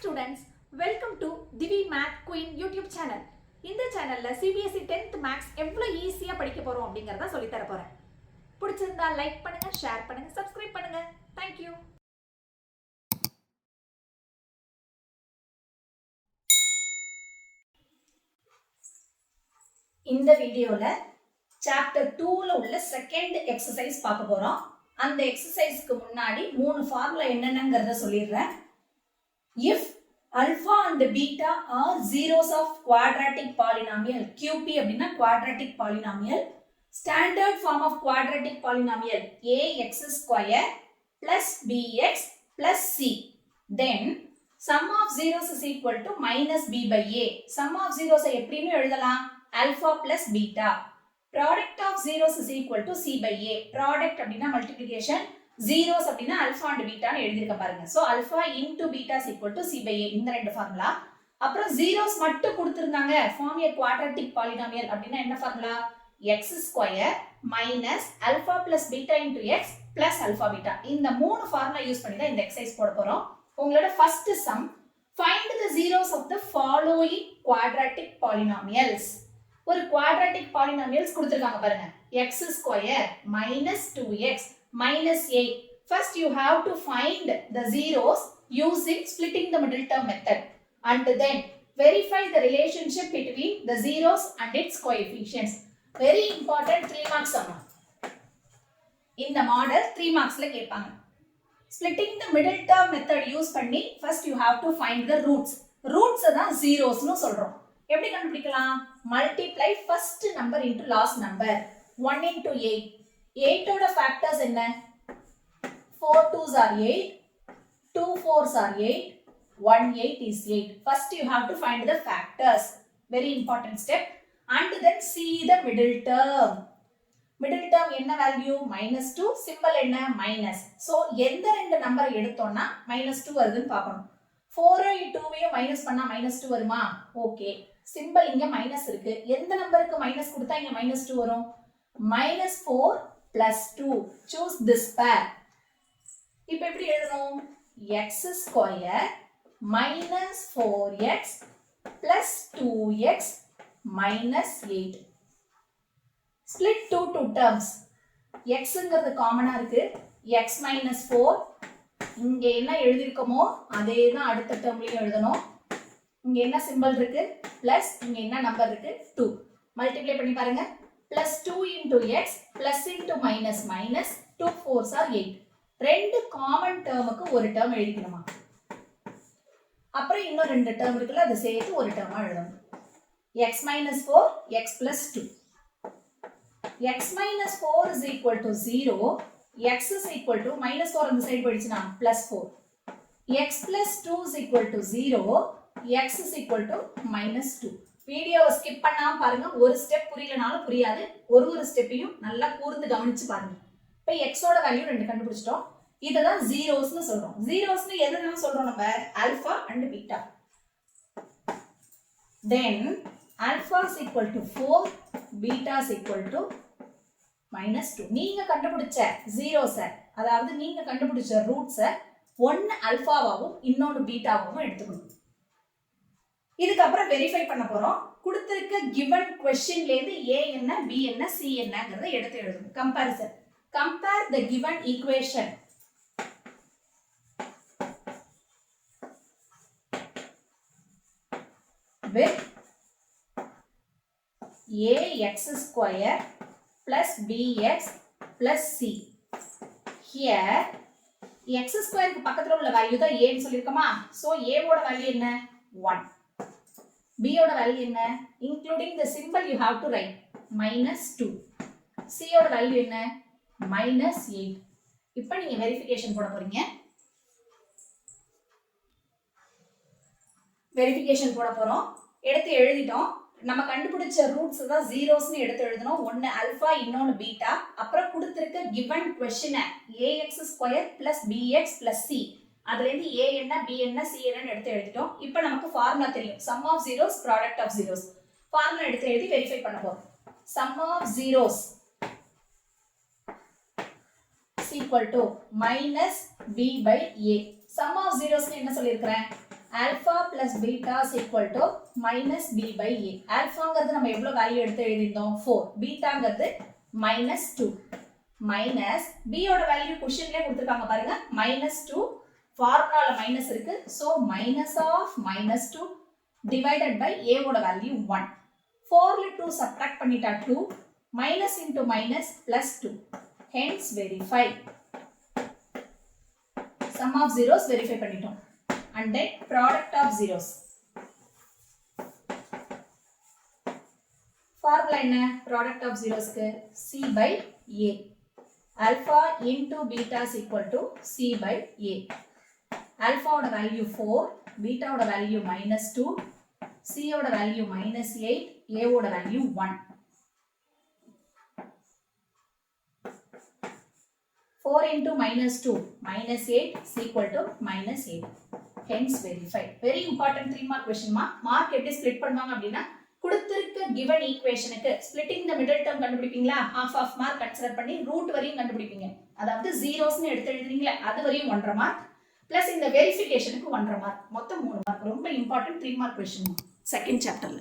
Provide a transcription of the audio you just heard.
students, welcome to Divi Math Queen YouTube channel. இந்த சேனல்ல CBSE 10th Maths எவ்வளவு ஈஸியா படிக்க போறோம் அப்படிங்கறத சொல்லி தர போறேன். பிடிச்சிருந்தா லைக் பண்ணுங்க, ஷேர் பண்ணுங்க, சப்ஸ்கிரைப் பண்ணுங்க. Thank you. இந்த வீடியோல chapter 2ல உள்ள செகண்ட் எக்சர்சைஸ் பார்க்க போறோம். அந்த எக்சர்சைஸ்க்கு முன்னாடி மூணு ஃபார்முலா என்னென்னங்கறத சொல்லிடுறேன். If alpha and beta are zeros of quadratic polynomial, QP அப்படின்னா quadratic polynomial, standard form of quadratic polynomial ax square plus bx plus c, then sum of zeros is equal to minus b by a. Sum of zeros எப்படின்னு எழுதலாம்? alpha plus beta. Product of zeros is equal to c by a. Product அப்படின்னா multiplication, zeros அப்படின்னா alpha and beta ன்னு எழுதிருக்க பாருங்க. So alpha into beta is equal to c by a. இந்த ரெண்டு formula. அப்புறம் zeros மட்டும் கொடுத்திருந்தாங்க. Form a quadratic polynomial அப்படின்னா என்ன formula? x square minus alpha plus beta into x plus alpha beta. இந்த மூணு ஃபார்முலா யூஸ் பண்ணி தான் இந்த எக்சர்சைஸ் போட போறோம். உங்களோட first sum, find the zeros of the following quadratic polynomials. ஒரு quadratic polynomials கொடுத்திருக்காங்க பாருங்க. x square minus 2x minus 8. First you have to find the zeros using splitting the middle term method and then verify the relationship between the zeros and its coefficients. Very important 3 marks sum. In the model 3 marks la கேட்பாங்க. Splitting the middle term method use பண்ணி first you have to find the roots. Roots தான் zeros னு சொல்றோம். எப்படி கண்டுபிடிக்கலாம்? Multiply first number into last number. 1 into 8. 8 ஓட factors என்ன? 4 2s are 8, 2 4s are 8, 1 8 is 8. First you have to find the factors. Very important step. And then see the middle term. Middle term என்ன value? -2. Symbol என்ன? minus. So எந்த ரெண்டு number எடுத்தோம்னா -2 வருதுன்னு பார்க்கணும். 4 2வையும் minus பண்ணா -2 வருமா? ஓகே. சிம்பிள் இங்க மைனஸ் இருக்கு. எந்த நம்பருக்கு மைனஸ் கொடுத்தா இங்க -2 வரும்? -4 plus 2. Choose this pair. இப்போ எப்படி எழுதணும்? x square minus 4x plus 2x minus 8. Split 2 terms. xங்கிறது காமனா இருக்கு. x minus 4. இங்க என்ன எழுதிருக்கோமோ அதே தான் அடுத்த டேர்ம்லயும் எழுதணும். இங்க என்ன சிம்பல் இருக்கு? plus இங்க என்ன நம்பர் இருக்கு? 2. மல்டிப்ளை பண்ணி பாருங்க. plus 2 into x plus into minus minus 2 4s are 8. ரெண்டு காமன் டேர்முக்கு ஒரு டேர்ம் எழுதிக்கணுமா? அப்புறம் இன்னும் ரெண்டு டேர்ம் இருக்குல்ல, அதை சேர்த்து ஒரு டேர்மா எழுதணும். x minus 4 x plus 2. x minus 4 is equal to 0. x is equal to minus 4 அந்த side போயிடுச்சுனா plus 4. x plus 2 is equal to 0. x is equal to minus 2. வீடியோவை ஸ்கிப் பண்ணாம பாருங்க. ஒரு ஸ்டெப் புரியலனாலும் புரியாது. ஒரு ஸ்டெப்பையும் நல்லா கூர்ந்து கவனிச்சு பாருங்க. இப்போ x ஓட வேல்யூ ரெண்டு கண்டுபிடிச்சிட்டோம். இதுதான் zeros-னு சொல்றோம். zeros-னு எதுனால சொல்றோம் நம்ம? alpha and beta. Then alpha is equal to 4, beta is equal to -2. நீங்க கண்டுபிடிச்ச zeros, அதாவது நீங்க கண்டுபிடிச்ச roots ஒன்னு ஆல்பாவாவும் இன்னொன்னு பீட்டாவாவும் எடுத்துக்கணும். இதுக்கு அப்புறம் வெரிஃபை பண்ண போறோம். கொடுத்திருக்க given questionல இருந்து a என்ன, b என்ன, c என்னங்கறத எடுத்து எழுதணும். Comparison. Compare the given equation with ax square plus bx plus c. Here x square க்கு பக்கத்துல உள்ள வேல்யூ தான் a ன்னு சொல்லிருக்கோமா? சோ a ஓட வேல்யூ என்ன? 1. b ஓட வேல்யூ என்ன? including the symbol you have to write -2. c ஓட வேல்யூ என்ன? -8. இப்போ நீங்க வெரிஃபிகேஷன் போட போறீங்க. வெரிஃபிகேஷன் போட போறோம். எடுத்து எழுதிட்டோம். நம்ம கண்டுபிடிச்ச ரூட்ஸ் தான் zeros-னு எடுத்து எழுதணும். ஒன்னு ஆல்பா, இன்னொன்னு பீட்டா. அப்புறம் கொடுத்திருக்க given question ax square plus bx plus c. அதுல இருந்து a என்ன, b என்ன, c என்னன்னு எடுத்து எழுதிட்டோம். இப்போ நமக்கு ஃபார்முலா தெரியும். sum of zeros, product of zeros. Formula எடுத்து எழுதி வெரிஃபை பண்ண போறோம். sum of zeros is equal to minus b by a. Sum of zeros என்ன சொல்லிருக்கேன்? alpha plus beta is equal to minus b by a. alphaங்கிறது நம்ம எவ்வளவு value எடுத்து எழுதிருந்தோம் 4, பீட்டாங்கிறது minus 2 minus b ஓட வேல்யூ क्वेश्चनலயே கொடுத்திருக்காங்க பாருங்க -2 ஃபார்முலால மைனஸ் இருக்கு so minus of -2 divided by a ஓட வேல்யூ 1. 4 ல 2 subtract பண்ணிட்டா 2 minus into minus plus 2 hence verify. Sum of zeros verify பண்ணிட்டோம் and then product of zeros. formula என்ன product of zeros க்கு c by a. alpha into beta is equal to c by a. alpha ஓட value 4, beta ஓட value -2, c ஓட value -8, a ஓட value 1. 4 into -2 -8 is equal to -8. Hence verify. Very important 3 mark question ma. Mark எப்படி split பண்ணுவாங்க அப்படினா கொடுத்திருக்க given equationக்கு splitting the middle term கண்டுபிடிப்பீங்களா half mark consider பண்ணி root வரையும் கண்டுபிடிப்பீங்க. அதாவது zeros-னு எடுத்து எழுதுறீங்களே அது வரையும் 1.5 mark plus இந்த verificationக்கு 1.5 mark. மொத்தம் 3 mark. ரொம்ப important 3 mark question second chapterல.